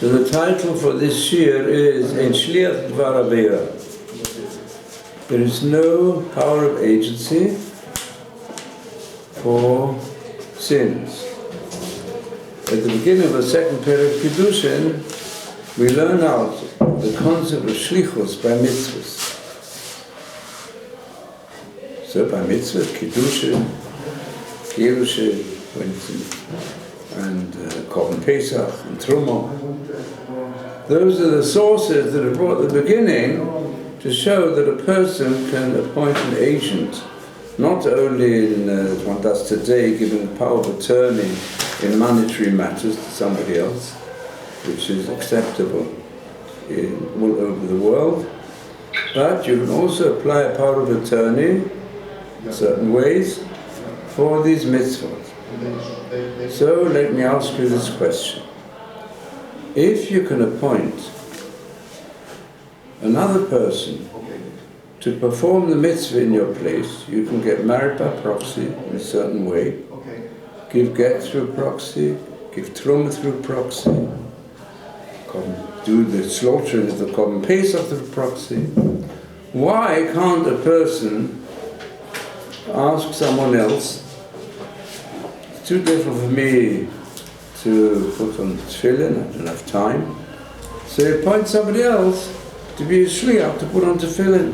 So the title for this shir is Shliach Dvar Avera. There is no power of agency for sins. At the beginning of the second period of Kiddushin, we learn out the concept of shlichus by mitzvahs. So by mitzvahs, Kiddushin, Gerushin, and Korban Pesach, and Truma. Those are the sources that are brought at the beginning to show that a person can appoint an agent, not only in, as one does today, giving the power of attorney in monetary matters to somebody else, which is acceptable all over the world, but you can also apply a power of attorney in certain ways for these mitzvot. So let me ask you this question. If you can appoint another person to perform the mitzvah in your place, you can get married by proxy in a certain way, give get through proxy, give truma through proxy, do the slaughtering of the Korban Pesach through proxy. Why can't a person ask someone else, it's too difficult for me to put on tefillin, I don't have time, so you appoint somebody else to be a shliach to put on tefillin.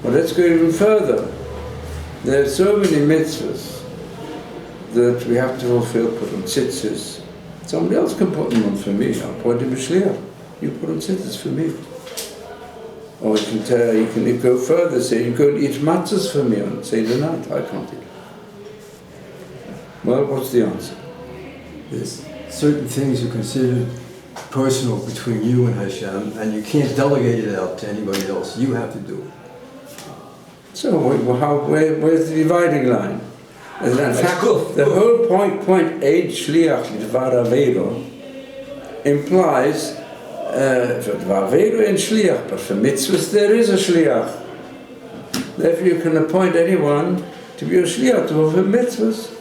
But let's go even further. There are so many mitzvahs that we have to fulfill, put on tzitzis. Somebody else can put them on for me. I'll appoint him a shliach. You put on tzitzis for me. Or you can go further, say you go and eat matzahs for me on Seder night. I can't eat. Well, what's the answer? There's certain things you consider personal between you and Hashem, and you can't delegate it out to anybody else. You have to do it. So where's the dividing line? In fact, the whole point Shliach Dvar Avera implies for Dvar Avera and Shliach, but for mitzvahs there is a Shliach. Therefore you can appoint anyone to be a Shliach to fulfill mitzvahs.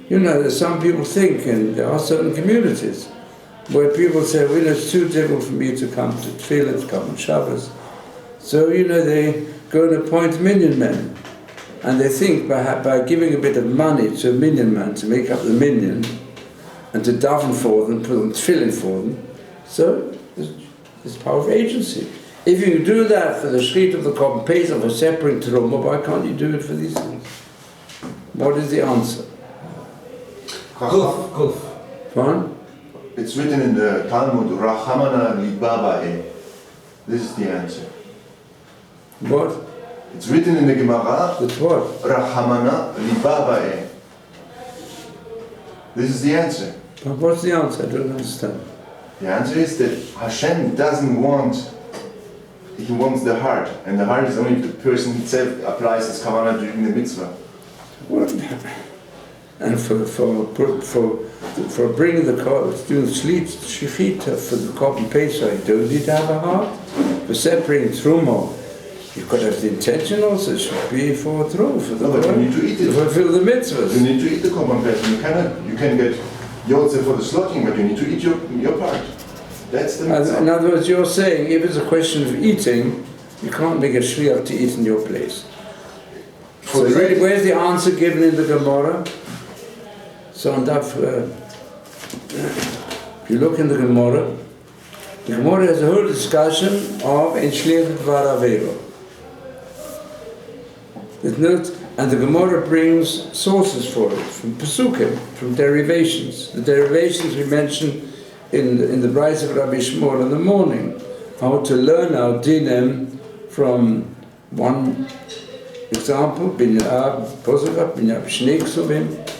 You know, there's some people think, and there are certain communities where people say, well, it's too difficult for me to come to Tefillah, to come on Shabbos. So, you know, they go and appoint minyan men. And they think by giving a bit of money to a minyan man to make up the minyan, and to daven for them, put on tefillin for them, so there's power of agency. If you do that for the shrit of the Korban Pesach, for separating Truma, why can't you do it for these things? What is the answer? Kuf. Fine? It's written in the Talmud, Rachamana Libaba'e. This is the answer. What? It's written in the Gemara. That's what? Rachamana Libaba'e. This is the answer. But what's the answer? I don't understand. The answer is that Hashem doesn't want, He wants the heart. And the heart is only if the person itself applies his kavanah during the mitzvah. What? And for bringing the doing shechita for the Korban Pesach, you don't need to have a heart. For separating Truma, you've got to have the intention also. It should be for Truma, for the but you need to eat it. To fulfill the mitzvahs. You need to eat the Korban Pesach. You can get yotzeh for the slaughtering, but you need to eat your part. That's the mitzvah. In other words, you're saying if it's a question of eating, you can't make a shliach to eat in your place. So really, where's the answer given in the Gemara? So on that, if you look in the Gemara has a whole discussion of Shliach Dvar Avera. And the Gemara brings sources for it, from Pesukim, from derivations. The derivations we mentioned in the Bryce of Rabbi Shmuel in the morning, how to learn our dinim from one example, Binyab Posukah, Binyab Shnei Ksubim.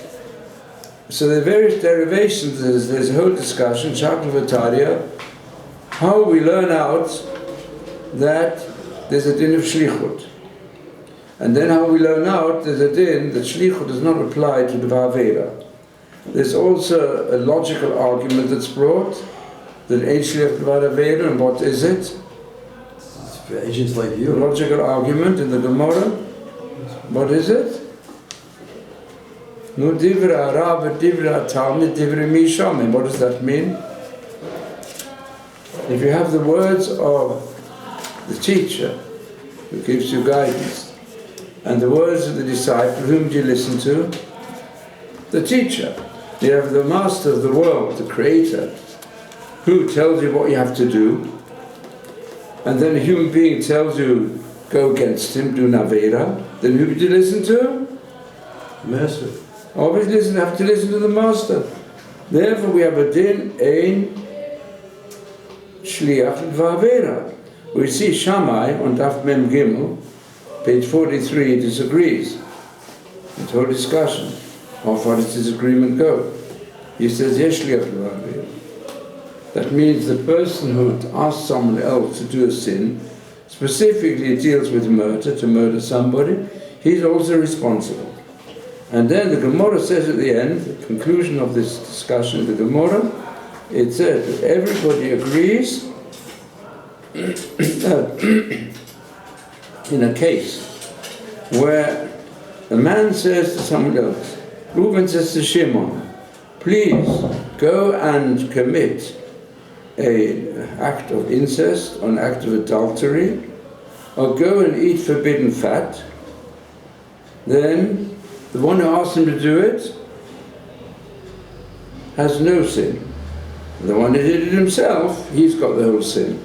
So there are various derivations, there's a whole discussion, Shaklavataria, how we learn out that there's a din of shlichut. And then how we learn out there's a din that shlichut does not apply to the Avera. There's also a logical argument that's brought, that ain't shliach Dvar Avera, and what is it? It's for agents like you. A logical argument in the Gemara. What is it? No, Dvra Rav, Dvra Talmid, Dvra Mi Shomim. What does that mean? if you have the words of the teacher who gives you guidance, and the words of the disciple, whom do you listen to? The teacher. You have the master of the world, the creator, who tells you what you have to do, and then a human being tells you, go against him, do an Avira, then who do you listen to? Master. Always have to listen to the master. Therefore we have a din, ein, shliach, and v'avera. We see Shammai on Daf Mem Gimel, page 43, disagrees. The whole discussion. How far does disagreement go? He says, yes, shliach, v'avera. That means the person who asks someone else to do a sin, specifically it deals with murder, to murder somebody, he's also responsible. And then the Gemara says at the end, the conclusion of this discussion, the Gemara, it says that everybody agrees in a case where a man says to someone else, Reuben says to Shimon, please go and commit an act of incest or an act of adultery, or go and eat forbidden fat, then the one who asked him to do it has no sin. The one who did it himself, he's got the whole sin.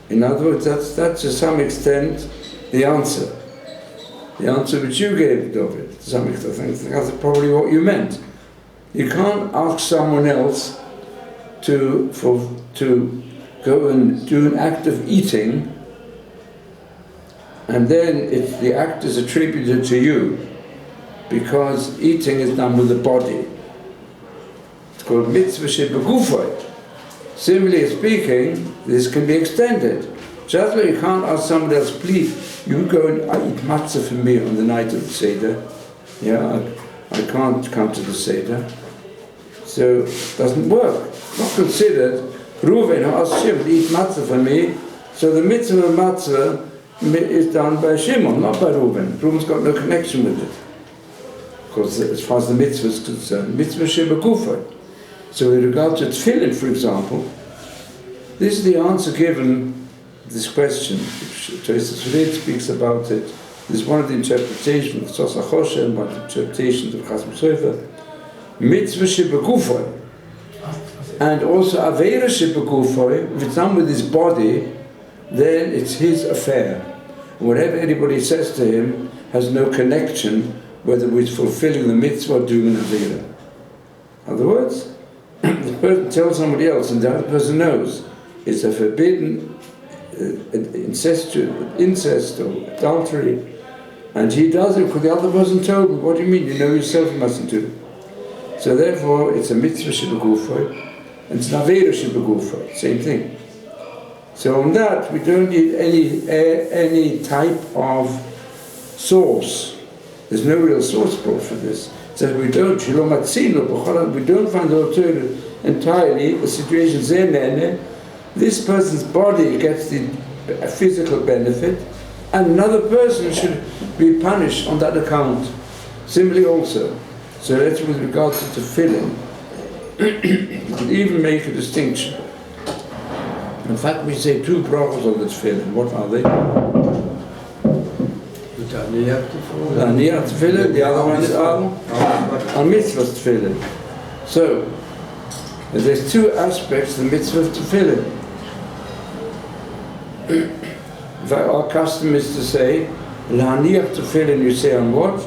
In other words, that's to some extent the answer. The answer which you gave, David, to some extent. I think that's probably what you meant. You can't ask someone else to go and do an act of eating, and then the act is attributed to you, because eating is done with the body. It's called mitzvah shebegufay. Similarly speaking, this can be extended. Just like you can't ask somebody else, please, you go and eat matzah for me on the night of the Seder. Yeah, I can't come to the Seder. So it doesn't work. Not considered. Reuven asked Shimon to eat matzah for me, so the mitzvah of matzah is done by Shimon, not by Reuven. Reuven's got no connection with it. Because as far as the mitzvah is concerned, mitzvah shebegufay. So with regard to tefillin, for example, this is the answer given to this question. Tosfos Red speaks about it. This is one of the interpretations of Tzos HaChoshen, and one of the interpretations of Chasam Sofer. Mitzvah shebegufay. And also Avera shebegufay, if it's done with his body, then it's his affair. Whatever anybody says to him has no connection whether he's fulfilling the mitzvah or doing an Avera. In other words, the person tells somebody else and the other person knows it's a forbidden incest or adultery, and he does it because the other person told him. What do you mean? You know yourself you mustn't do it. So therefore it's a mitzvah shebegufay and it's an Avera shebegufay, same thing. So on that we don't need any type of source. There's no real source brought for this. So we don't find the alternative entirely. A situation this person's body gets the physical benefit, and another person should be punished on that account. Similarly also. So that's with regard to tefillin. You can even make a distinction. In fact, we say two brachos on the tefillin. What are they? Taniyat tefillin, the other one is al mitzvah tefillin. So, there's two aspects to the mitzvah of tefillin. Our custom is to say, L'haniyat tefillin, you say on what?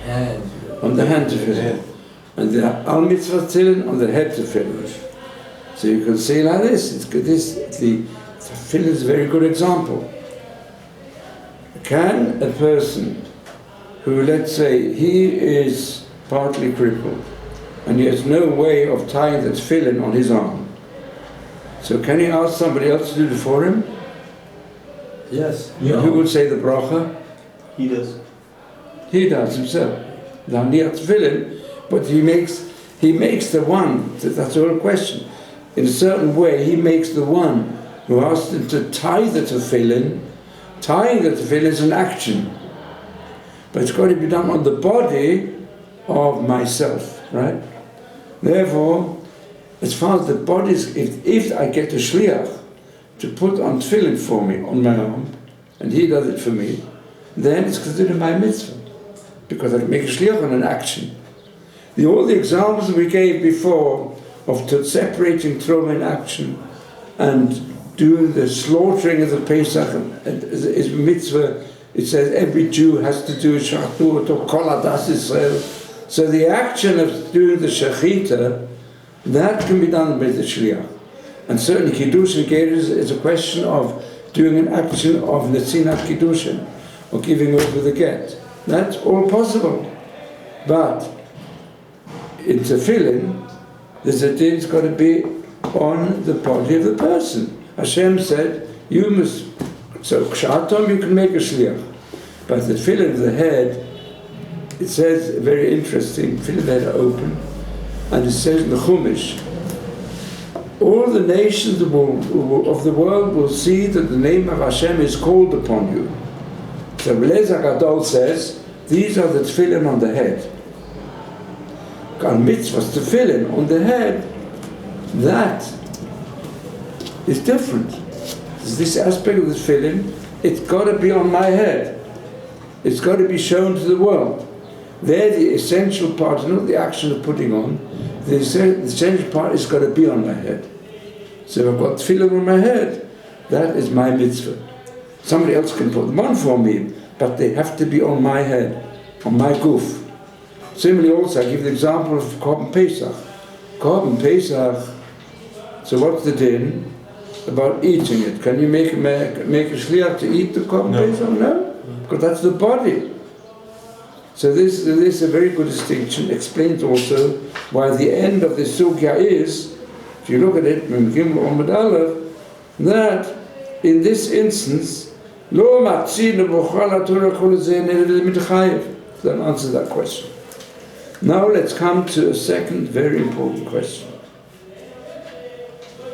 Hand. On the hand tefillin. And the al mitzvah tefillin on the head tefillin. So you can say like this. The tefillin is a very good example. Can a person who, let's say, he is partly crippled and he has no way of tying the tefillin on his arm, so can he ask somebody else to do it for him? Yes. Yeah. Who would say the bracha? He does. He does himself. The haniyat tefillin, but he makes the one. That's the whole question. In a certain way, he makes the one who asked him to tie the tefillin. Tying the tefillin is an action, but it's got to be done on the body of myself, right? Therefore, as far as the body is, if I get a shliach to put on tefillin for me on my arm, and he does it for me, then it's considered my mitzvah, because I can make a shliach on an action. All the examples we gave before of separating truma in action and doing the slaughtering of the Pesach is mitzvah. It says every Jew has to do shachnut or kol adas Yisrael. So the action of doing the shechita, that can be done by the shliach. And certainly kiddushin gerus is a question of doing an action of netzinat kiddushin, or giving over the get. That's all possible. But in tefillin, the din's got to be on the body of the person. Hashem said, you must, so kshatom you can make a shliach. But the tefillin of the head, it says, very interesting, tefillin of the head are open, and it says in the Chumash, all the nations of the world will see that the name of Hashem is called upon you. So Beleza Gadol says, these are the tefillin on the head. Mitzvahs tefillin on the head, that is different. This aspect of the tefillin, it's got to be on my head. It's got to be shown to the world. They're the essential part, not the action of putting on. The essential part is got to be on my head. So if I've got tefillin on my head, that is my mitzvah. Somebody else can put them on for me, but they have to be on my head, on my guf. Similarly also, I give the example of Korban Pesach. Korban Pesach, so what's the din about eating it? Can you make a shliach to eat the Korban Pesach? No, because that's the body. So this is a very good distinction. Explains also why the end of the sugya is, if you look at it, that in this instance, that answers that question. Now let's come to a second very important question,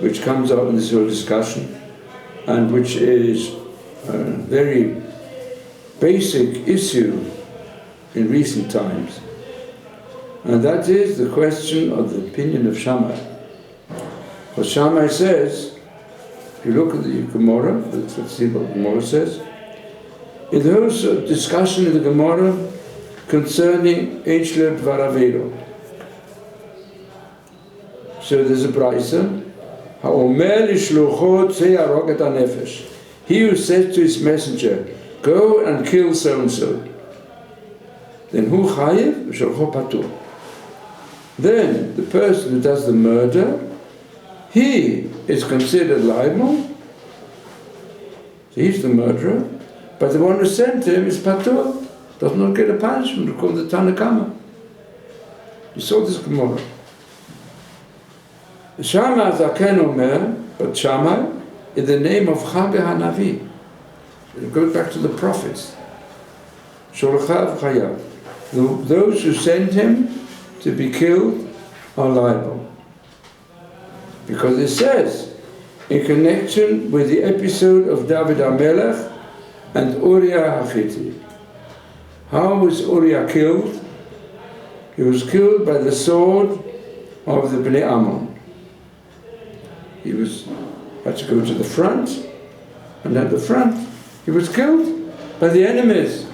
which comes up in this whole discussion, and which is a very basic issue in recent times. And that is the question of the opinion of Shammai. What Shammai says, if you look at the Gemara, let's see what the Gemara says. In the whole discussion in the Gemara concerning Eichler Dvaravero. So there's a brisa, Ha'omer lishlucho tzei harog et hanefesh. He who says to his messenger, go and kill so-and-so. Then hu chayiv v'sholcho patur. Then the person who does the murder, he is considered liable. So he's the murderer, but the one who sent him is patur. Does not get a punishment, called the Tanakama. You saw this Gemara. Shammai Zaken Omer, but Shammai, in the name of Chabe HaNavi. It goes back to the prophets. Sholochav Chayav. Those who send him to be killed are liable. Because it says, in connection with the episode of David HaMelech and Uriah HaChitti. How was Uriah killed? He was killed by the sword of the Bnei Ammon. He had to go to the front, and at the front he was killed by the enemies.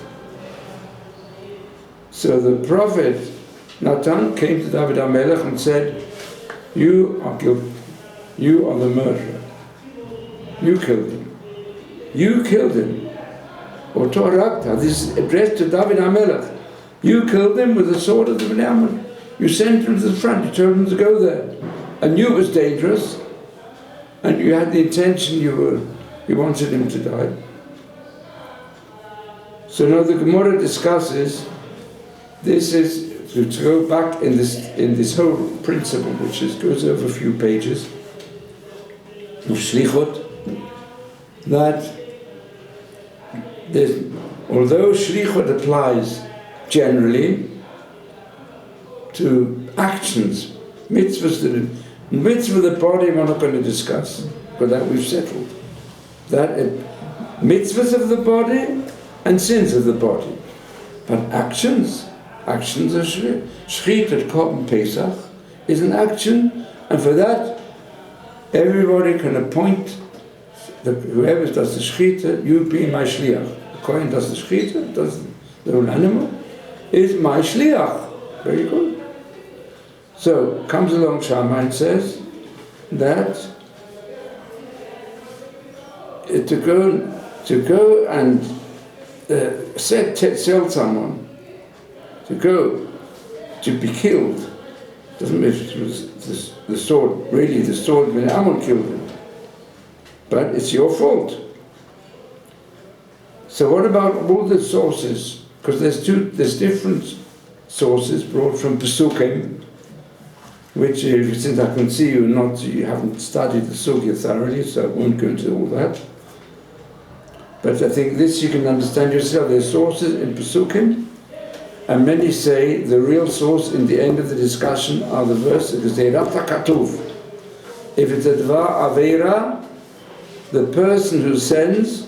So the prophet Natan came to David HaMelech and said, you are guilty. You are the murderer. You killed him. You killed him. Or Torakta, this is addressed to David HaMelech. You killed him with the sword of the Bnei Ammon. You sent him to the front, you told him to go there. And knew it was dangerous, and you had the intention, you wanted him to die. So now the Gemara discusses, this is, to go back in this whole principle, which goes over a few pages, of Shlichut, that although Shlichut applies generally to actions, mitzvahs, mitzvah of the body we're not going to discuss, but that we've settled. That mitzvahs of the body and sins of the body. But actions are Shchit at Korban Pesach is an action, and for that, everybody can appoint whoever does the shechita, you be my shliach. The Kohen does the shechita, does the whole animal, is my shliach. Very good. So, comes along Shammai and says that to go and tell someone to go to be killed, doesn't mean it was the sword, really the sword when Ammon killed him. But it's your fault. So what about all the sources? Because there's different sources brought from Pesukim, which since I can see you haven't studied the Sugya thoroughly, so I won't go into all that. But I think this you can understand yourself. There's sources in Pesukim, and many say the real source in the end of the discussion are the verses, because they Rata Katuv. If it's a Dvar Avira, the person who sends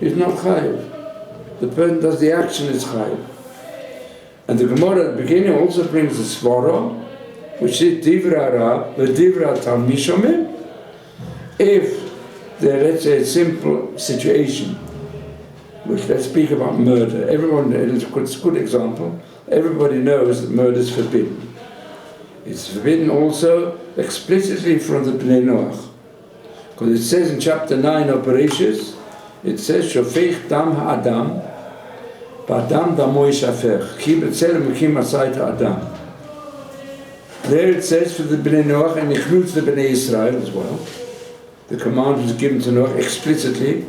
is not Chayiv. The person does the action is Chayiv. And the Gemara at the beginning also brings the Svara, which is Divra Divra Talmid Shomim. If let's say a simple situation, which let's speak about murder. Everyone, it's a good example. Everybody knows that murder is forbidden. It's forbidden also explicitly from the Bnei Noach. Because it says in chapter 9 of Bereshis, it says, Shofech dam ha'adam, ba'adam damo yishafech, ki b'tzelem u'kim asay ha'adam. There it says for the Bnei Noach, and includes the Bnei Israel as well. The command was given to Noach explicitly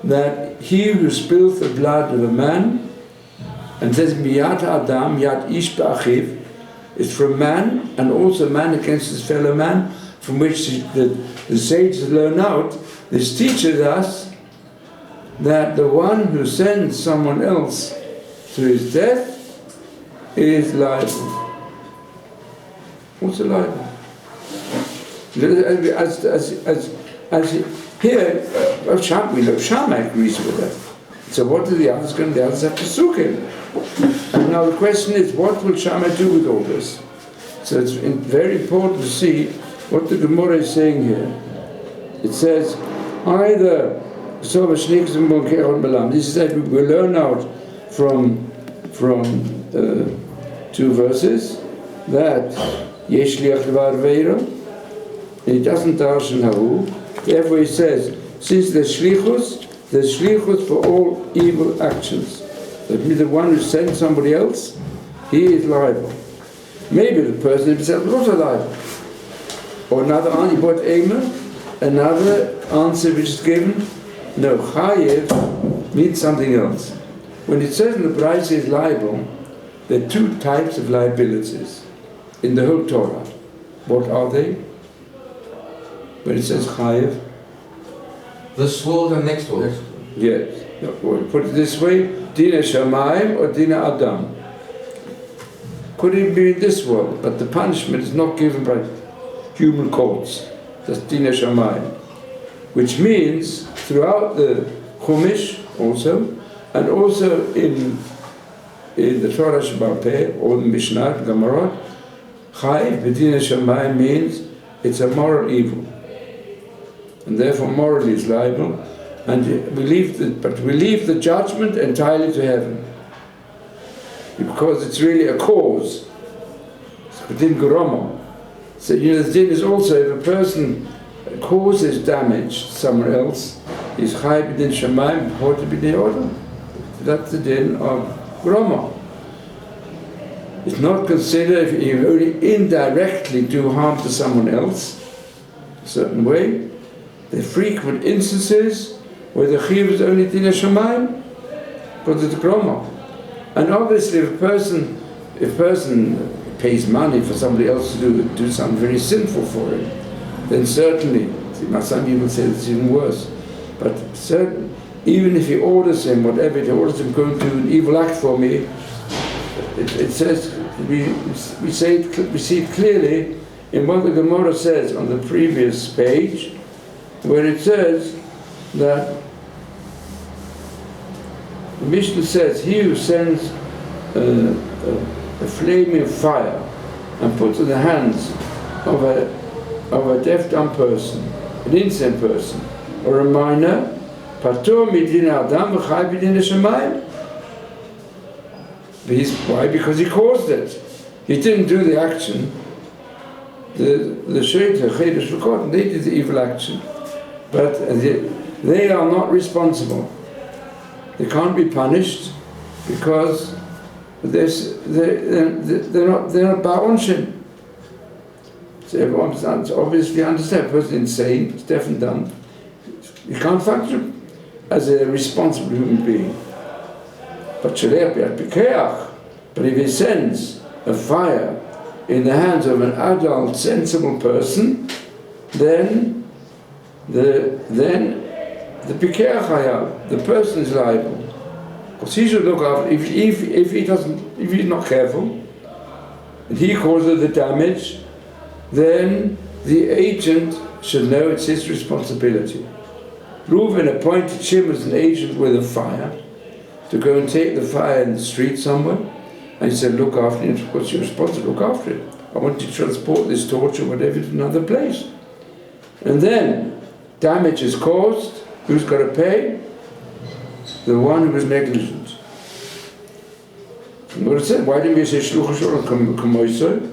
that he who spills the blood of a man, and says miyat adam yat ish ba'achiv, is from man, and also man against his fellow man, from which the sages learn out. This teaches us that the one who sends someone else to his death is liable. What's a libel? As here, we know Shammai agrees with that. So what do the others going to do? The others have to suk him. And now the question is, what will Shammai do with all this? So it's very important to see what the Gemara is saying here. It says, either this is that we learn out from two verses that Yesh Shliach Levar Veira. He doesn't darshan haru. Therefore he says, since there's shlichus for all evil actions. That means the one who sends somebody else, he is liable. Maybe the person himself is not liable. Or another answer which is given, no, chayev means something else. When it says in the Brayse is liable, there are two types of liabilities in the whole Torah. What are they? When it says chayev, this world and next world. yes. Put it this way: dina shamayim or dina adam. Could it be in this world? But the punishment is not given by human courts. That's dina shamayim, which means throughout the Chumash also, and also in the Torah Sheba'al Peh or the Mishnah, Gemara, chayev b'dina shamayim means it's a moral evil. And therefore morally is liable, and we leave the judgment entirely to heaven, because it's really a cause. It's din gurama. So the din is also if a person causes damage to someone else, is chayv b'din shamayim b'chot b'din odom. That's the din of gurama. It's not considered if you only indirectly do harm to someone else a certain way. The frequent instances where the chiyuv is only din shamayim, because it's groma. And obviously, if a person pays money for somebody else to do something very sinful for him, then certainly, some people say it's even worse. But certainly, even if he orders him, whatever, if he orders him going to do an evil act for me, it says we see it clearly in what the Gemara says on the previous page, where it says that the Mishnah says, he who sends a flaming fire and put in the hands of a deaf dumb person, an insane person, or a minor, patur midin adam v'chai b'din hashamayim. Why? Because he caused it. He didn't do the action. The Shaitan, Chedesh V'Kotan, they did the evil action. But they are not responsible. They can't be punished because they're not ba'onshin. So everyone obviously understands. A person insane, is deaf and dumb, you can't function as a responsible human being. But Shaliach B'Keach, but if he sends a fire in the hands of an adult, sensible person, then the B'Keach Hayav, the person is liable. Because he should look after, if he's not careful, and he causes the damage, then the agent should know it's his responsibility. Reuven appointed Shimon as an agent with a fire to go and take the fire in the street somewhere, and he said, look after it. Of course, you're supposed to look after it. I want you to transport this torch or whatever to another place. And then damage is caused. Who's got to pay? The one who was negligent. And what it said, why didn't we say Shluch Shalom Kamoiso?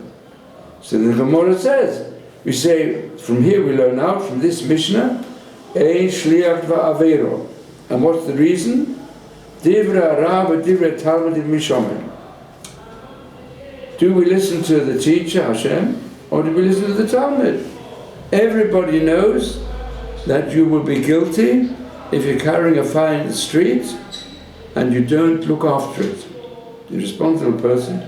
So the Gemara says, we say, from here we learn out, from this Mishnah, Ein Shliach Va'avero. And what's the reason? Dvri Arab, Dvri Talmud, Shomעים. Do we listen to the teacher, Hashem, or do we listen to the Talmud? Everybody knows that you will be guilty if you're carrying a fire in the street and you don't look after it. The responsible person.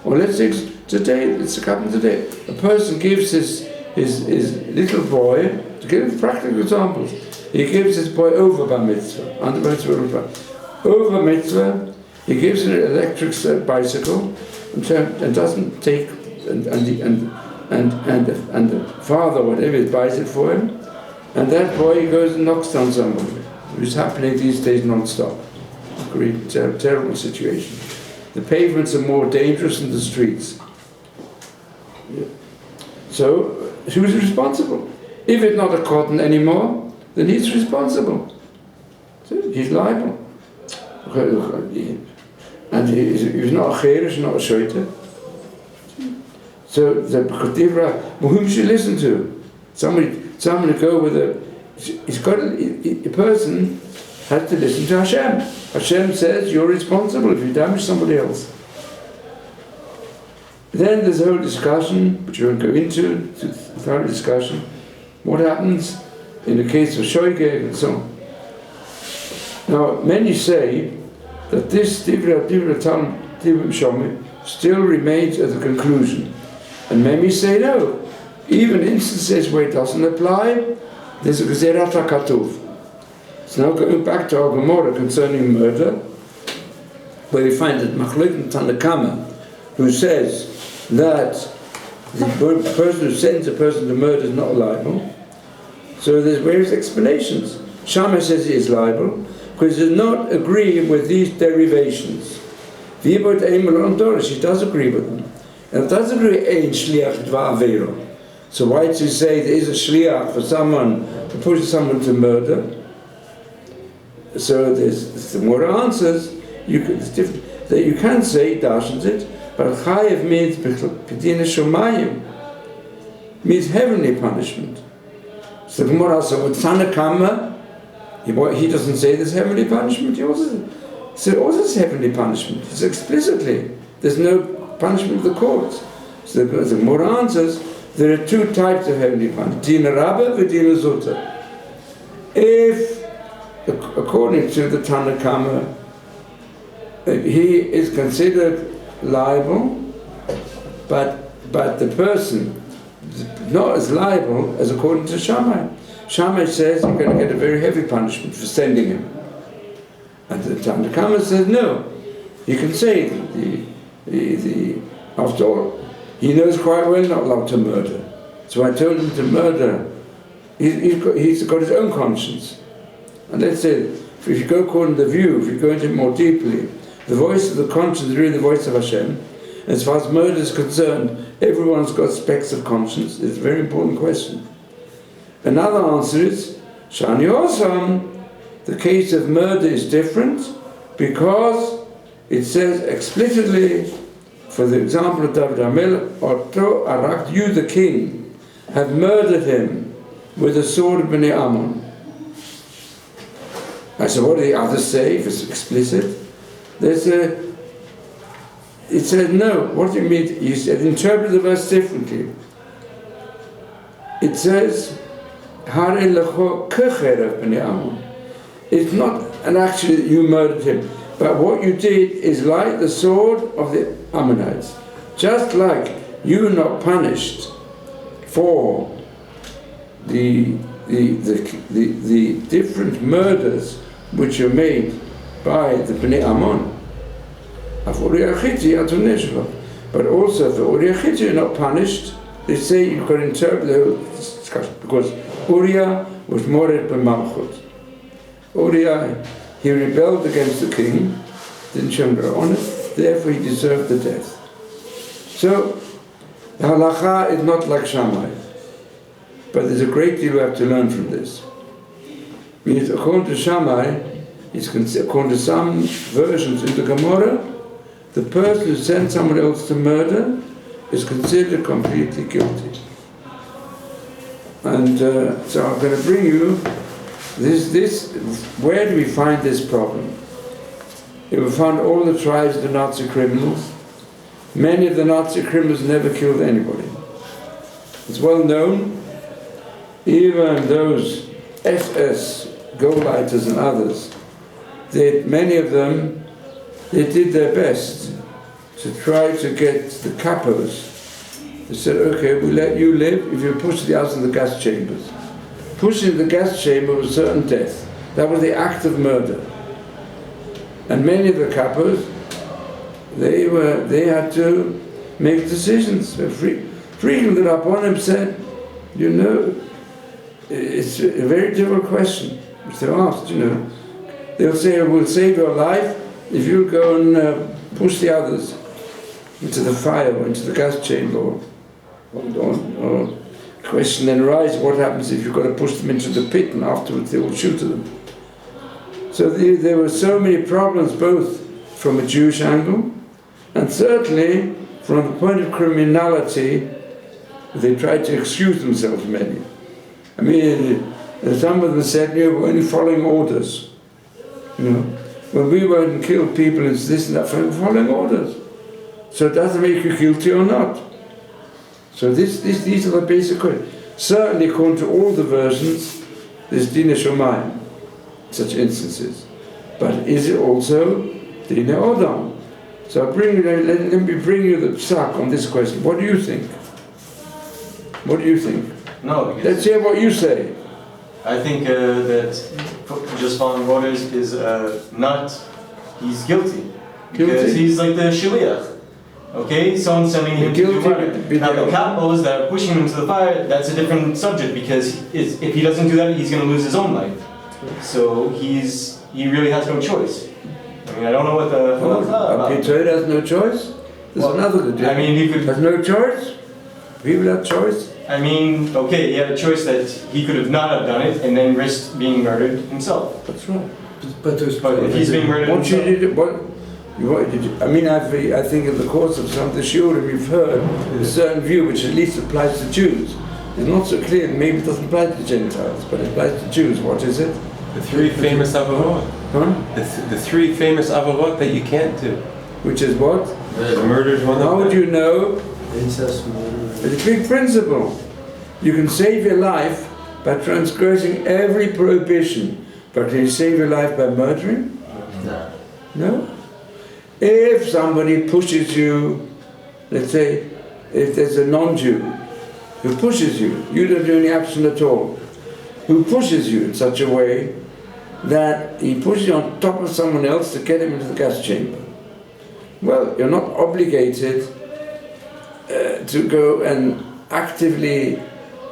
Or let's say today, it's happened today. A person gives his little boy, to give practical examples, he gives his boy over bar mitzvah, under mitzvah, over mitzvah, he gives him an electric bicycle and doesn't take, and the father, whatever, buys it for him, and that boy goes and knocks down somebody, which is happening these days non-stop. Great, terrible situation. The pavements are more dangerous than the streets. Yeah. So, who's responsible? If it's not a cotton anymore, then he's responsible. So he's liable. And he's not a cheresh, not a shoiter. So the Divra, whom should you listen to? Somebody go with a person has to listen to Hashem. Hashem says you're responsible if you damage somebody else. Then there's a whole discussion, which we won't go into, thorough discussion. What happens in the case of Shoigeg and so on. Now, many say that this Dvri Shomim still remains as a conclusion. And many say no. Even instances where it doesn't apply, there's a Gezerat HaKatuv. So now going back to our Gemara concerning murder, where we find that Machlok Tanakama, who says that the person who sends a person to murder is not liable. So there's various explanations. Shammai says he is liable because he does not agree with these derivations. She does agree with them. And it does agree Ein Shliach Va'avero. So why does he say there is a Shliach for someone to push someone to murder? So there's more answers. It's different. That you can say darshans it, but Chayev means Pedina Shomayim, means heavenly punishment. So the Gemara also with Tanakama, he doesn't say there's heavenly punishment. He also says heavenly punishment. It's explicitly there's no punishment of the courts. So the Gemara answers there are two types of heavenly punishment: Dina Rabba and Dina Zuta. If according to the Tanakama, he is considered liable, but the person is not as liable as according to Shammai. Shammai says you're going to get a very heavy punishment for sending him. And the Tanakama says no. You can say after all, he knows quite well not allowed to murder. So I told him to murder. He's got his own conscience. And let's say, if you go according to the view, if you go into it more deeply, the voice of the conscience is really the voice of Hashem. As far as murder is concerned, Everyone's got specks of conscience. It's a very important question. Another answer is, Shani Osam, the case of murder is different because it says explicitly, for the example of David HaMelech, Oto Arak, you the king, have murdered him with the sword of Bnei Ammon. I said, what do the others say if it's explicit? They say, it says, no, what do you mean? You said, interpret the verse differently. It says, Hare lecho kecher of Bnei Ammon. It's not an action that you murdered him, but what you did is like the sword of the Ammonites. Just like you were not punished for the different murders which are made by the Bnei Ammon. But also for Uriah you're not punished. They say you could interpret the whole discussion because Uriah was mored b'malchut. Uriah, he rebelled against the king, didn't show him honor, therefore he deserved the death. So the halacha is not like Shammai, but there's a great deal we have to learn from this. Means according to Shammai, according to some versions in the Gemara, the person who sent someone else to murder is considered completely guilty. And so I'm going to bring you this. Where do we find this problem? We found all the tribes of the Nazi criminals. Many of the Nazi criminals never killed anybody. It's well known, even those SS Gauleiters and others, many of them, they did their best to try to get the capos. They said, okay, we'll let you live if you push the others in the gas chambers. Pushing the gas chamber was certain death. That was the act of murder. And many of the capos, they had to make decisions. Frequently the Rabbanim said, you know, it's a very difficult question which they're asked, you know. They'll say, we'll save your life if you go and push the others into the fire or into the gas chamber, or question then arises, what happens if you've got to push them into the pit and afterwards they will shoot them. So there were so many problems, both from a Jewish angle and certainly from the point of criminality. They tried to excuse themselves, many. I mean, some of them said, you know, we're only following orders. You know, when we went and killed people, it's this and that, following orders. So it doesn't make you guilty or not. So these are the basic questions. Certainly, according to all the versions, there's Dina Shoma'im, such instances. But is it also Dina Odam? So let me bring you the psak on this question. What do you think? What do you think? No, let's hear what you say. I think that just following orders is not, he's guilty. Because he's like the shliach. Okay, someone's telling him to do murder. Now the capos that are pushing him to the fire, that's a different subject because if he doesn't do that, he's going to lose his own life. So he really has no choice. I mean, I don't know what the Peter has no choice. There's another good deal. I mean, he could has no choice. People have choice. I mean, okay, he had a choice that he could have not have done it and then risked being murdered himself. That's right. But if he's being murdered himself. I mean, I think in the course of some of the shiurim we've heard a certain view which at least applies to Jews. It's not so clear, maybe it doesn't apply to Gentiles, but it applies to Jews. What is it? The three famous avirot. Huh? The three famous avirot that you can't do. Which is what? Murder is one of them. How would you know? Incest, murder. It's a big principle. You can save your life by transgressing every prohibition, but can you save your life by murdering? No. No? If somebody pushes you, let's say, if there's a non-Jew who pushes you, you don't do any action at all, who pushes you in such a way that he pushes you on top of someone else to get him into the gas chamber. Well, you're not obligated to go and actively,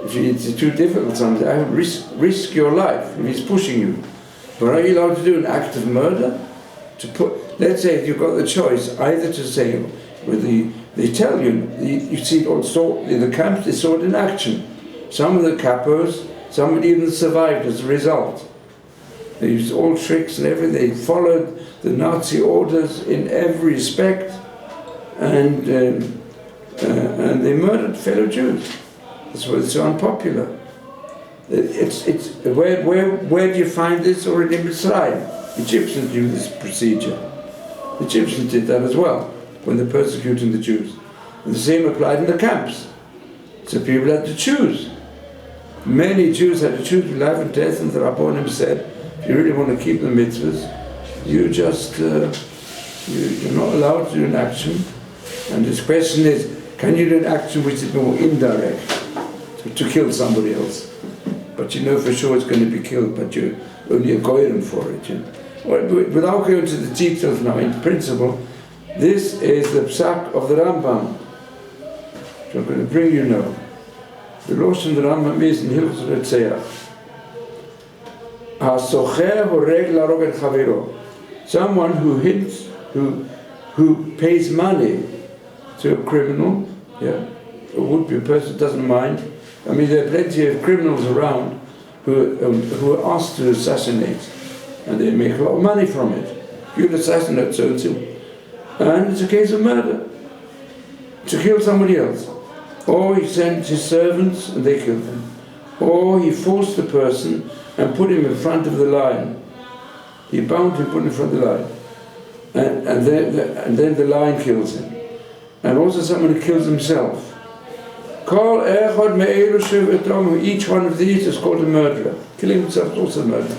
if it's too difficult sometimes, risk your life if he's pushing you. But are you allowed to do an act of murder? Let's say you've got the choice either to say with the They tell you, you see it also in the camps, they saw it in action. Some of the capos, some would even survived as a result. They used all tricks and everything. They followed the Nazi orders in every respect, and they murdered fellow Jews. That's why it's so unpopular. Where do you find this already in Mitzrayim? Egyptians do this procedure. The Egyptians did that as well when they're persecuting the Jews. And the same applied in the camps. So people had to choose. Many Jews had to choose between life and death, and the Rabbonim said, if you really want to keep the mitzvahs, you just, you're not allowed to do an action. And this question is, can you do an action which is more indirect, to kill somebody else? But you know for sure it's going to be killed, but you're only a goyim for it. You know? Well, without going into the details now, in principle, this is the psak of the Rambam. So I'm going to bring you now. The Lashon the Rambam is in Hilchos Retzeach. Ha-socher horeg larog et chaviro. Someone who hints, who pays money to a criminal, yeah, a would-be person doesn't mind. I mean, there are plenty of criminals around who are asked to assassinate, and they make a lot of money from it. You'll assassinate so-and-so. And it's a case of murder, to kill somebody else. Or he sent his servants and they killed him. Or he forced the person and put him in front of the lion. He bound him, put him in front of the lion. And then the lion kills him. And also someone who kills himself. Each one of these is called a murderer. Killing himself is also murder.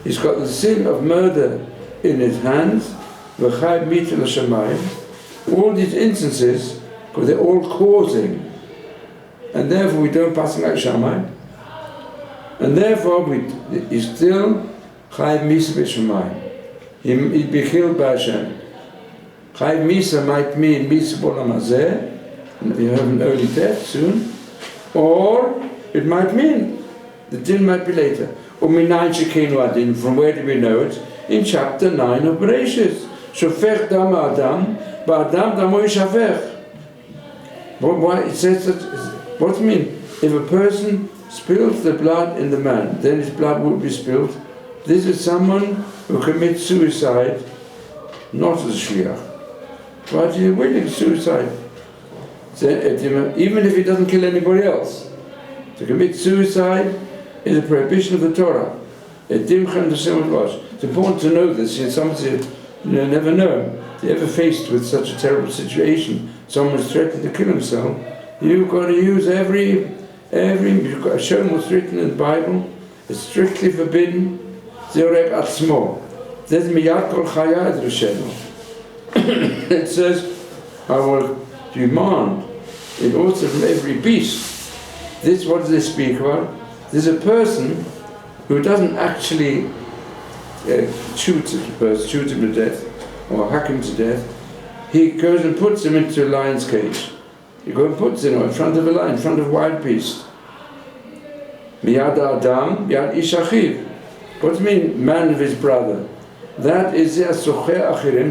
He's got the sin of murder in his hands. All these instances, because they're all causing, and therefore we don't pass like Shammai, and therefore he's still Chayiv Misa b'Shammai. He'd be killed by Hashem. Chayiv Misa might mean Misa b'Olam Hazeh, you have an early death soon, or it might mean the din might be later. U'minayin shekenu adin, from where do we know it? In chapter 9 of Bereshis. Shofech dam Adam, ba'adam damo yishavech. Why it says that? What do you mean? If a person spills the blood in the man, then his blood will be spilled. This is someone who commits suicide, not as a shliach. But he's willing suicide. So, even if he doesn't kill anybody else. To commit suicide is a prohibition of the Torah. It's important to know this. Somebody never know. If you're ever faced with such a terrible situation, someone's threatened to kill himself, you've got to use you've got to show them what's written in the Bible. It's strictly forbidden. It says, I will demand it also from every beast. This, what does they speak about? There's a person who doesn't actually shoot him to death, or hack him to death. He goes and puts him into a lion's cage. He goes and puts him in front of a lion, in front of a wild beast. Miyad Adam, Yad Ish Achiv. What do you mean, man of his brother? That is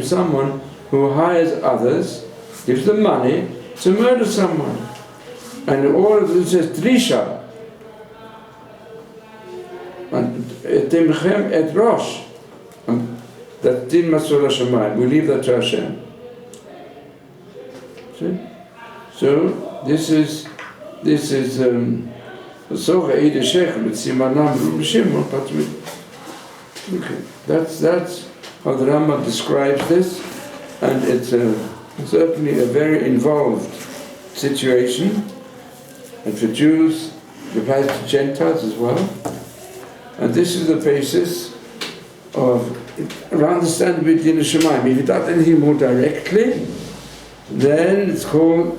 someone who hires others, gives them money to murder someone. And all of this says Drisha. And Timchem et Rosh. That Din Masur Hashemayim. We leave that to Hashem. See? So this is okay. That's how the Rambam describes this, and it's certainly a very involved situation, and for Jews, it applies to Gentiles as well. And this is the basis of understanding Din Hashemayim. If it does anything more directly, then it's called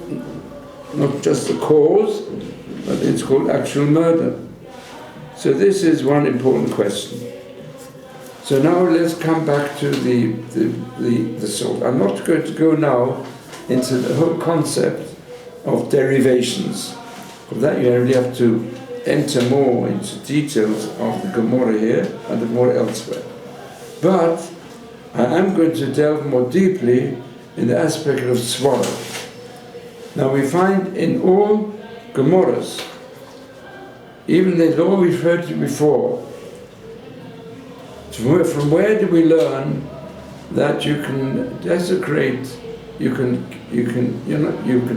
not just the cause, but it's called actual murder. So this is one important question. So now let's come back to the salt. I'm not going to go now into the whole concept of derivations. For that you really have to enter more into details of the Gemara here and the Gemara elsewhere. But I'm going to delve more deeply in the aspect of svara. Now we find in all Gemaras, even they've all referred to before, from where do we learn that you can desecrate, you can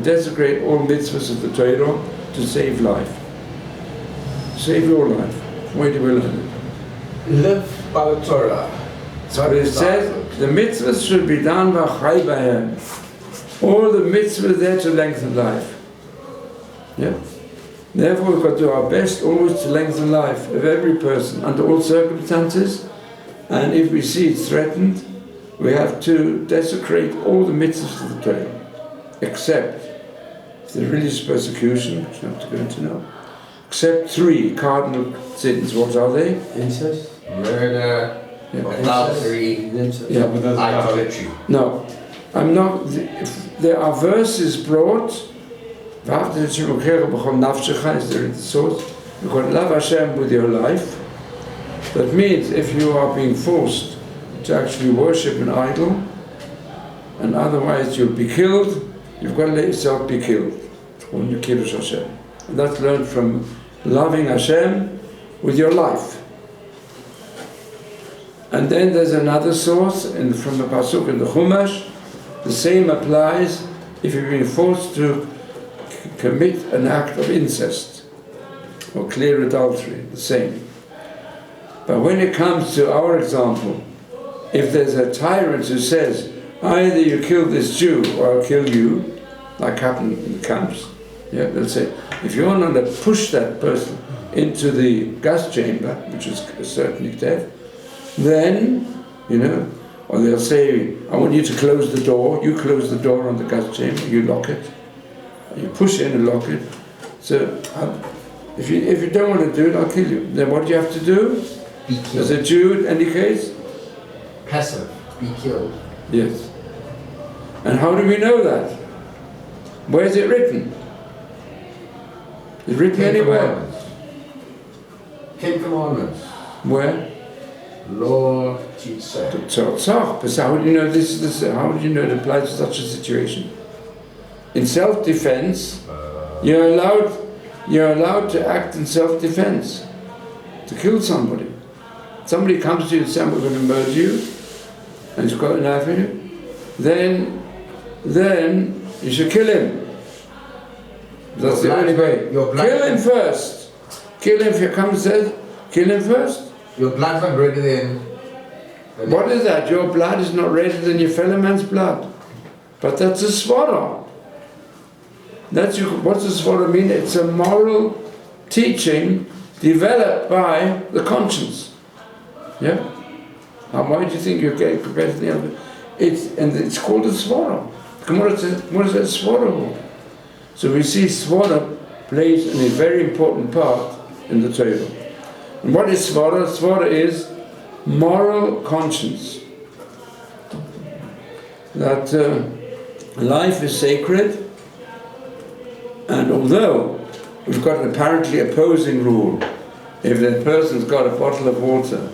desecrate all mitzvahs of the Torah to save life, save your life? From where do we learn it? Live by the Torah. So it says the mitzvahs should be done by chai b'hem. All the mitzvahs there to lengthen life. Yeah. Therefore, we've got to do our best always to lengthen life of every person under all circumstances. And if we see it's threatened, we have to desecrate all the mitzvahs of the Torah, except if there's religious persecution, which you have to go into now. Except 3 cardinal sins. What are they? Incest? Murder, adultery, idolatry. No, I'm not. There are verses brought. Is there in the source? You've got to love Hashem with your life. That means if you are being forced to actually worship an idol, and otherwise you'll be killed, you've got to let yourself be killed. When you kill Hashem. And that's learned from loving Hashem with your life. And then there's another source from the Pasuk in the Chumash. The same applies if you've been forced to commit an act of incest or clear adultery, the same. But when it comes to our example, if there's a tyrant who says, either you kill this Jew or I'll kill you, like happened in the camps, yeah, they'll say, if you want to push that person into the gas chamber, which is certainly death, then, or they'll say, I want you to close the door, you close the door on the gas chamber, you lock it, you push in and lock it. So, if you don't want to do it, I'll kill you. Then what do you have to do? Be killed. As a Jew, in any case? Passive. Be killed. Yes. And how do we know that? Where is it written? It's written anywhere. 10 Commandments. Where? Law, teacher. But how do you know this is how do you know it applies to such a situation? In self-defense, you're allowed to act in self-defense, to kill somebody. Somebody comes to you and says, we're going to murder you, and he's got a knife in you, then you should kill him. That's the only way. Kill him first. Kill him if he comes and says, kill him first. Your blood's not redder than... What is that? Your blood is not redder than your fellow man's blood. But that's a svara. What's a svara mean? It's a moral teaching developed by the conscience. Yeah? Now why do you think you're getting compared to the other? It's called a svara. What is that svara for? So we see svara plays a very important part in the Torah. And what is svara? Svara is moral conscience. That life is sacred, and although we've got an apparently opposing rule, if that person's got a bottle of water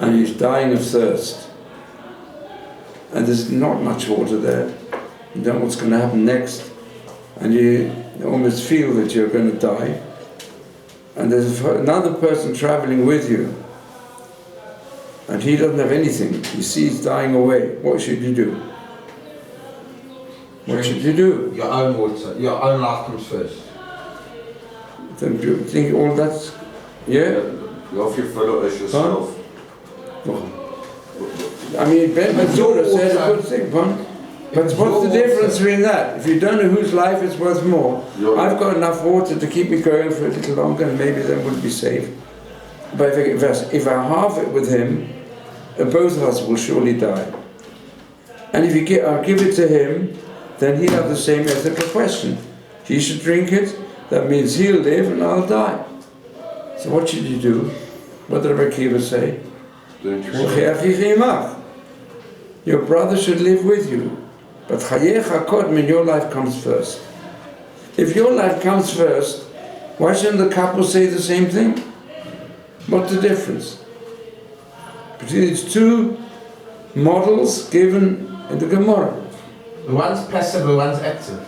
and he's dying of thirst, and there's not much water there, you don't know what's going to happen next, and you almost feel that you're going to die, and there's another person traveling with you, and he doesn't have anything, he sees dying away, what should you do? What should you do? Your own water, your own life comes first. Don't you think all that's, yeah? Love your fellow as yourself. I mean, Ben Mazzura said a good thing, but what's the difference between that? If you don't know whose life is worth more, I've got enough water to keep me going for a little longer and maybe then we'll be safe. But if I halve it with him, both of us will surely die. And if I give it to him, then he'll have the same ethical question. He should drink it, that means he'll live and I'll die. So what should you do? What did Rabbi Akiva say? Your brother should live with you. But chayecha kodmin, your life comes first. If your life comes first, why shouldn't the couple say the same thing? What's the difference between these two models given in the Gemara. The one's passive, the one's active.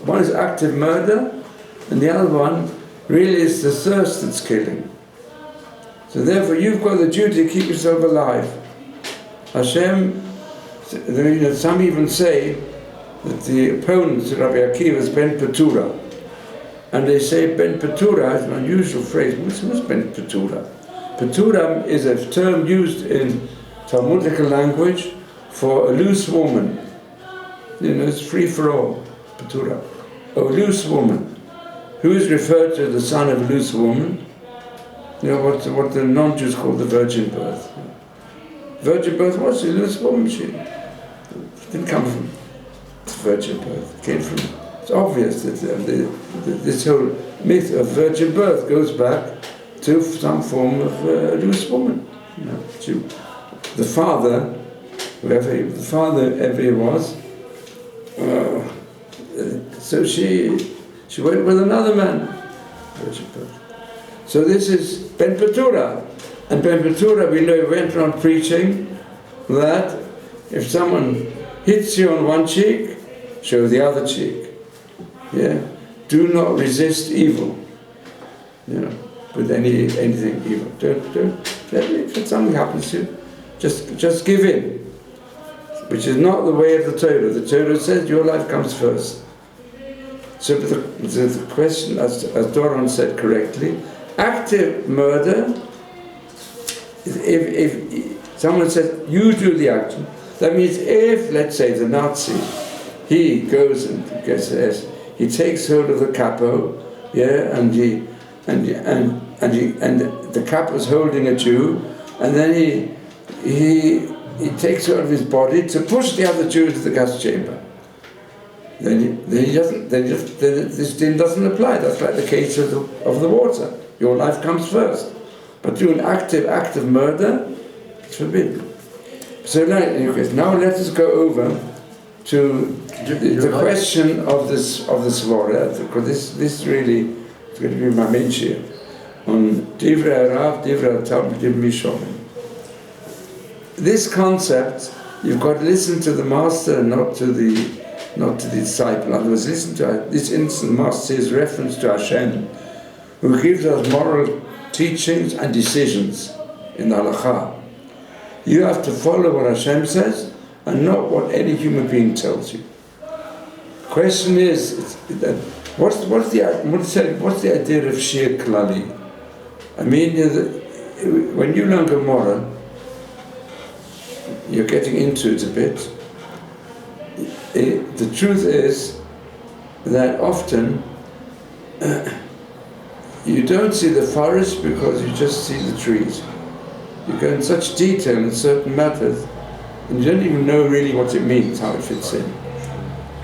One is active murder, and the other one really is the thirst that's killing. So therefore you've got the duty to keep yourself alive. Hashem, some even say that the opponents of Rabbi Akiva is Ben Petura. And they say Ben Petura is an unusual phrase. What's Ben Petura? Petura is a term used in Talmudic language for a loose woman. It's free for all. Petura. A loose woman. Who is referred to as the son of a loose woman? What the non-Jews call the virgin birth. Virgin birth was a loose woman. She didn't come from virgin birth. It came from. It's obvious that this whole myth of virgin birth goes back to some form of loose woman. The father, whoever the father ever he was, so she went with another man. Virgin birth. So this is Ben Petura. And Ben Petura, we know, went around preaching that if someone hits you on one cheek, show the other cheek. Yeah, do not resist evil. With anything evil. Don't if something happens to you, just give in. Which is not the way of the Torah. The Torah says your life comes first. So the question, as Doron said correctly, active murder. If someone says you do the action, that means if, let's say, the Nazi, he goes and he takes hold of the capo, and the capo's holding a Jew, and then he takes hold of his body to push the other Jew into the gas chamber. Then this din doesn't apply. That's like the case of the water. Your life comes first. But doing active murder, it's forbidden. So now let us go over to the question of this svara, because this really is going to be my main share on Dvray Rav, Dvray Talmud, Dvray Shomim. This concept, you've got to listen to the master and not to the disciple. In other words, listen to this instant master is reference to Hashem, who gives us moral teachings and decisions in the halakha. You have to follow what Hashem says and not what any human being tells you. The question is, what's the idea of shir klali? I mean, when you learn Gemara, you're getting into it a bit. The truth is that often you don't see the forest because you just see the trees. You go in such detail in certain matters, and you don't even know really what it means, how it fits in.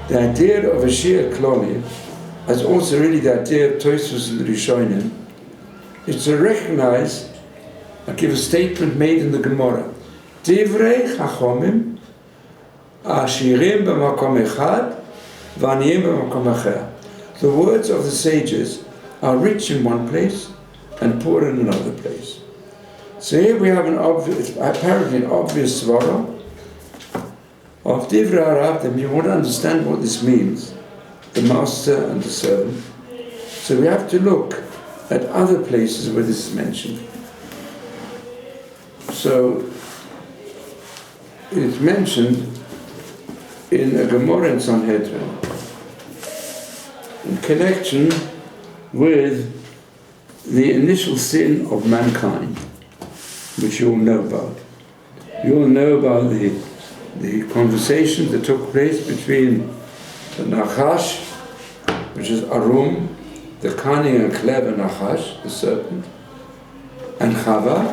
The idea of a shir klali, as also really the idea of Tosfos and Rishonim, is to recognize and give a statement made in the Gemara. Divrei chachomim ashirim b'makom echad v'aniyim b'makom acher. The words of the sages are rich in one place and poor in another place. So here we have apparently an obvious svara of Dvray Rav, and you want to understand what this means, the master and the servant. So we have to look at other places where this is mentioned. So it's mentioned in a Gemara in Sanhedrin in connection with the initial sin of mankind, which you all know about. You all know about the conversation that took place between the Nachash, which is Arum, the cunning and clever Nachash, the serpent, and Chava,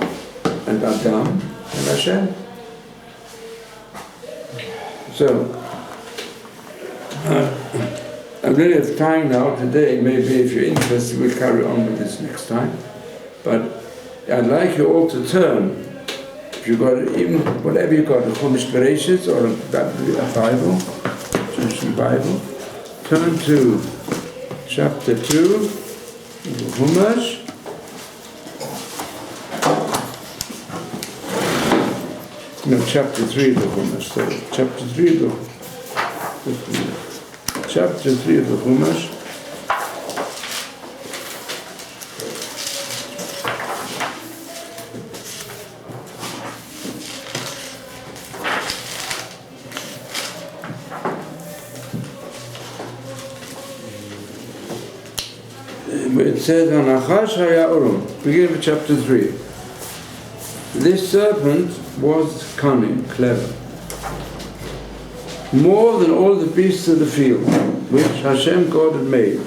and Adam, and Hashem. So, I'm really out of time now today. Maybe if you're interested, we'll carry on with this next time. But I'd like you all to turn, if you've got even whatever you've got, a Chumash Bereshit or a Bible, Jewish Bible, turn to chapter 2 of the Chumash. No, chapter 3 of the Chumash. So, chapter 3 of the Chumash. It says on Achash Hayaorum, beginning with chapter 3. This serpent was cunning, clever, more than all the beasts of the field, which Hashem God had made.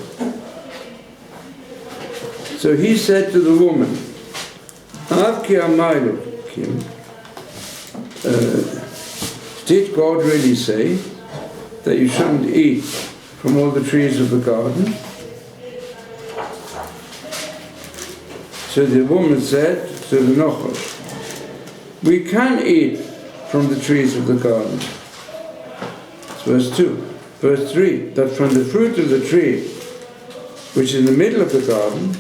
So he said to the woman, Avki Amaylokim, did God really say that you shouldn't eat from all the trees of the garden? So the woman said to the Nochosh, we can eat from the trees of the garden. It's verse 2. Verse 3, that from the fruit of the tree, which is in the middle of the garden,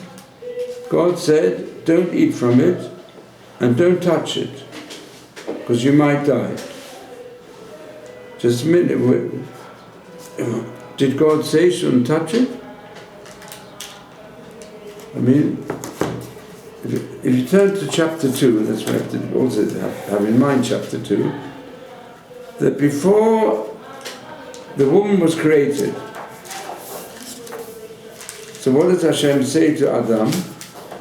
God said, don't eat from it and don't touch it, because you might die. Just a minute. Did God say shouldn't touch it? I mean, if you turn to chapter 2, that's what we have to also have in mind, chapter 2, that before the woman was created, so what does Hashem say to Adam?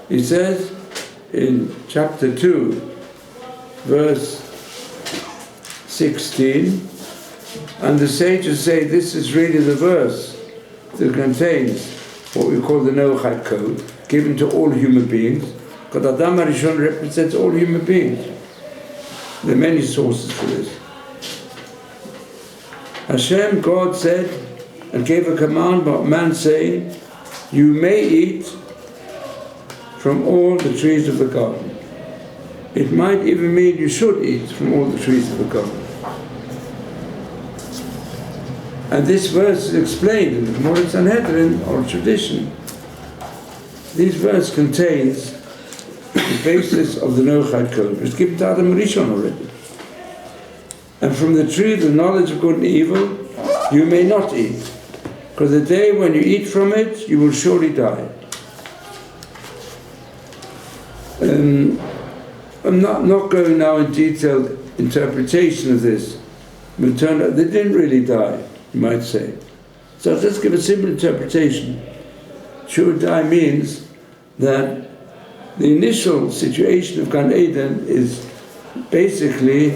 He says in chapter 2, verse 16, and the sages say this is really the verse that contains what we call the Noachide code, given to all human beings. Because Adam HaRishon represents all human beings. There are many sources for this. Hashem, God said, and gave a command about man saying, you may eat from all the trees of the garden. It might even mean you should eat from all the trees of the garden. And this verse is explained in the Gemara Sanhedrin, or tradition. This verse contains the basis of the Noachide code. It was given to Adam HaRishon already. And from the tree of the knowledge of good and evil, you may not eat, because the day when you eat from it, you will surely die. I'm not going now in detailed interpretation of this. It turned out they didn't really die, you might say. So let's give a simple interpretation. Sure die means that the initial situation of Gan Eden is basically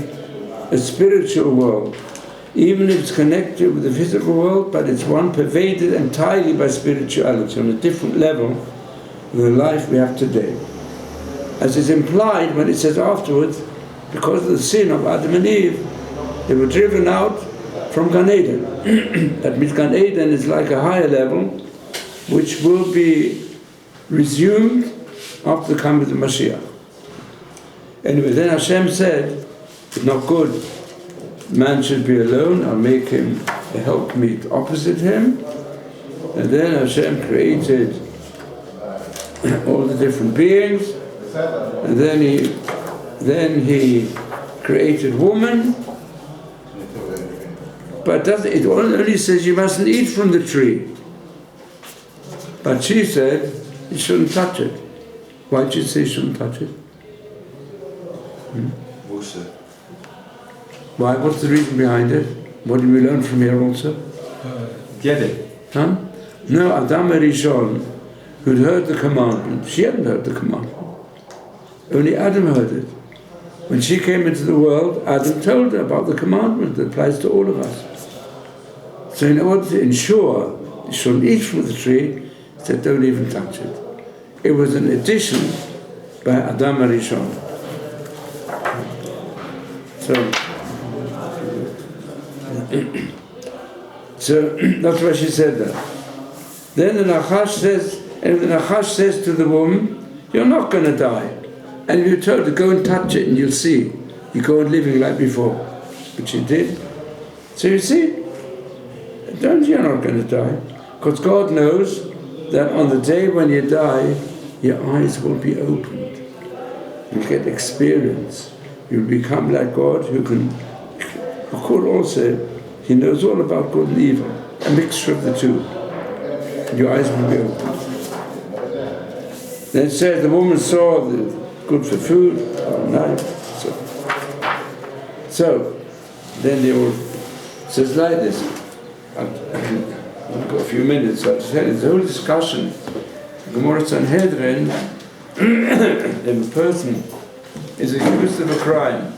a spiritual world. Even if it's connected with the physical world, but it's one pervaded entirely by spirituality on a different level than the life we have today. As is implied when it says afterwards, because of the sin of Adam and Eve, they were driven out from Gan Eden. That means Gan Eden is like a higher level, which will be resumed after the coming of the Mashiach. Anyway, then Hashem said, it's not good. Man should be alone, I'll make him a helpmeet opposite him. And then Hashem created all the different beings. And then he created woman. But it only says you mustn't eat from the tree. But she said you shouldn't touch it. Why did you say you shouldn't touch it? Why? What's the reason behind it? What did we learn from here also? Get it. Huh? No, Adam HaRishon, who'd heard the commandment, she hadn't heard the commandment. Only Adam heard it. When she came into the world, Adam told her about the commandment that applies to all of us. So in order to ensure you shouldn't eat from the tree, he said don't even touch it. It was an addition by Adam HaRishon. So that's why she said that. Then the Nachash says to the woman, you're not going to die. And you're told to go and touch it and you'll see. You go on living like before. But she did. So you see, you're not going to die. Because God knows that on the day when you die, your eyes will be opened. You'll get experience. You'll become like God, who could also, He knows all about good and evil, a mixture of the two. Your eyes will be opened. Then it says the woman saw the good for food, nice. So then the old says like this. I've got a few minutes. I'll tell you the whole discussion. Gemara Sanhedrin, if a person is accused of a crime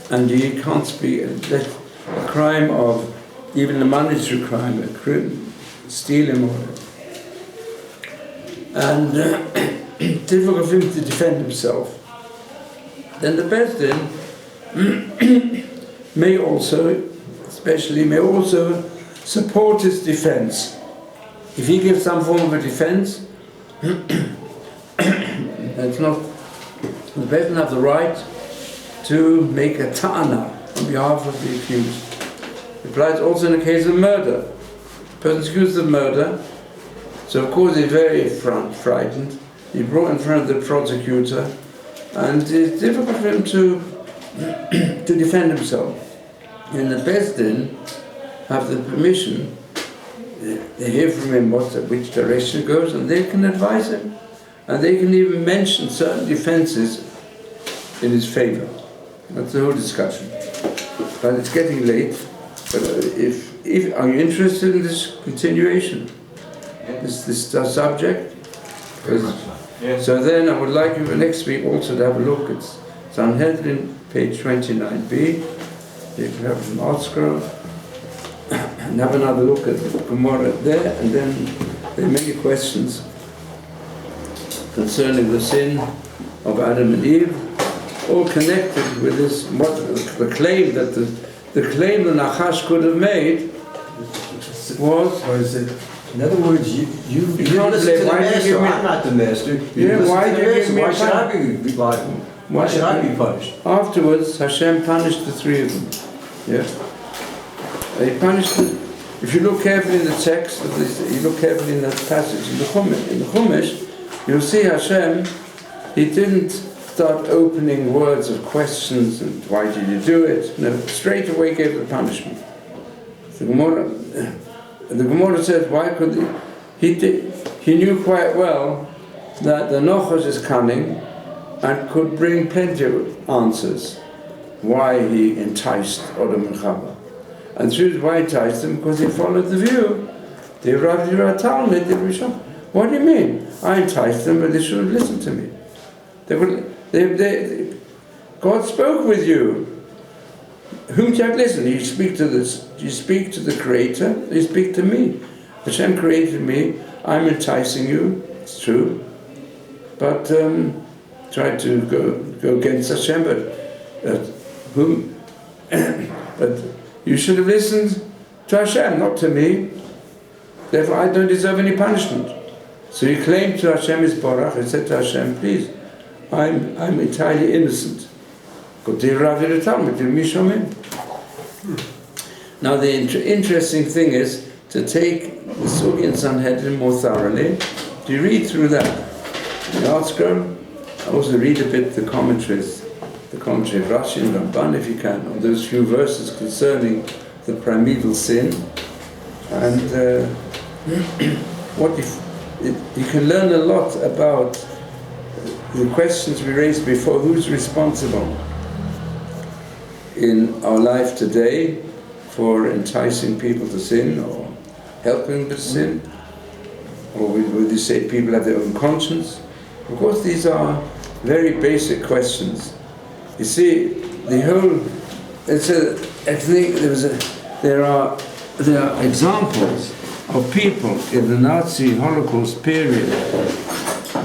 and he can't speak, a crime of even a monetary crime, a crime, stealing or and difficult for him to defend himself, then the Bezdin may also support his defense. If he gives some form of a defense, that's not, the Bezdin have the right to make a ta'ana on behalf of the accused. It applies also in the case of murder. The person is accused of murder, so of course he's very frightened. He brought in front of the prosecutor, and it's difficult for him to defend himself. And the Bezdin have the permission, they hear from him which direction it goes, and they can advise him. And they can even mention certain defenses in his favor. That's the whole discussion. But it's getting late. But if are you interested in this continuation? This subject? Yes. So then I would like you for next week also to have a look at Sanhedrin, page 29b. You can have an art scroll and have another look at the Gemara there, and then there are many questions concerning the sin of Adam and Eve, all connected with this. What the claim that the claim the Nachash could have made was it? In other words, you can't listen say, to the why did you master. give me- I'm not the master. Yeah, listen why to the did you master. give me Why a should I be liable? Why should I be punished? Afterwards, Hashem punished the three of them. Yeah, He punished them. If you look carefully in the text, you look carefully in that passage in the Chumash, you'll see Hashem. He didn't start opening words of questions and why did you do it? No, straight away gave the punishment. The Gemara says, why could he knew quite well that the Nachash is cunning and could bring plenty of answers why he enticed Adam and Chava. And through why he enticed them, because he followed the view. What do you mean? I enticed them, but they should have listened to me. God spoke with you. Whom do you have to listen? You speak to this. You speak to the Creator. You speak to me. Hashem created me. I'm enticing you. It's true. But try to go against Hashem. But you should have listened to Hashem, not to me. Therefore, I don't deserve any punishment. So he claimed to Hashem his Barach. He said to Hashem, please, I'm entirely innocent. Now the interesting thing is to take the Sugi and Sanhedrin more thoroughly. Do you read through that? The art scroll? Also read a bit the commentaries, the commentary of Rashi and Ramban if you can, on those few verses concerning the primeval sin. And you can learn a lot about the questions we raised before. Who's responsible in our life today for enticing people to sin or helping them to sin? Or would you say people have their own conscience? Of course, these are very basic questions. You see, the whole, there are examples of people in the Nazi Holocaust period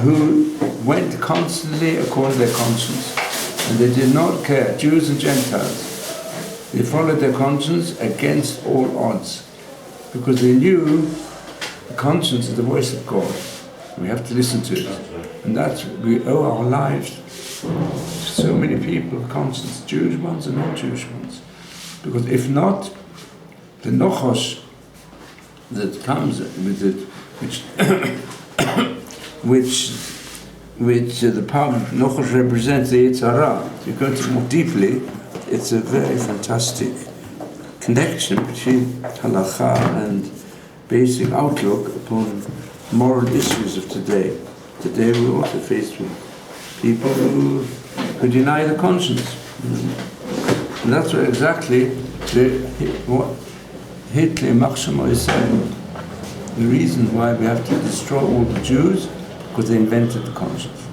who went constantly according to their conscience, and they did not care, Jews and Gentiles. They followed their conscience against all odds, because they knew the conscience is the voice of God. We have to listen to it, and that's we owe our lives to so many people of conscience, Jewish ones and non-Jewish ones. Because if not, the Nachash that comes with it, which which the palm knuckles represents the Yitzhara. If you go to more deeply, it's a very fantastic connection between halakha and basic outlook upon moral issues of today. Today we're also faced with people who deny the conscience. And that's what exactly what Hitler Machshama is saying. The reason why we have to destroy all the Jews, because they invented the conscience.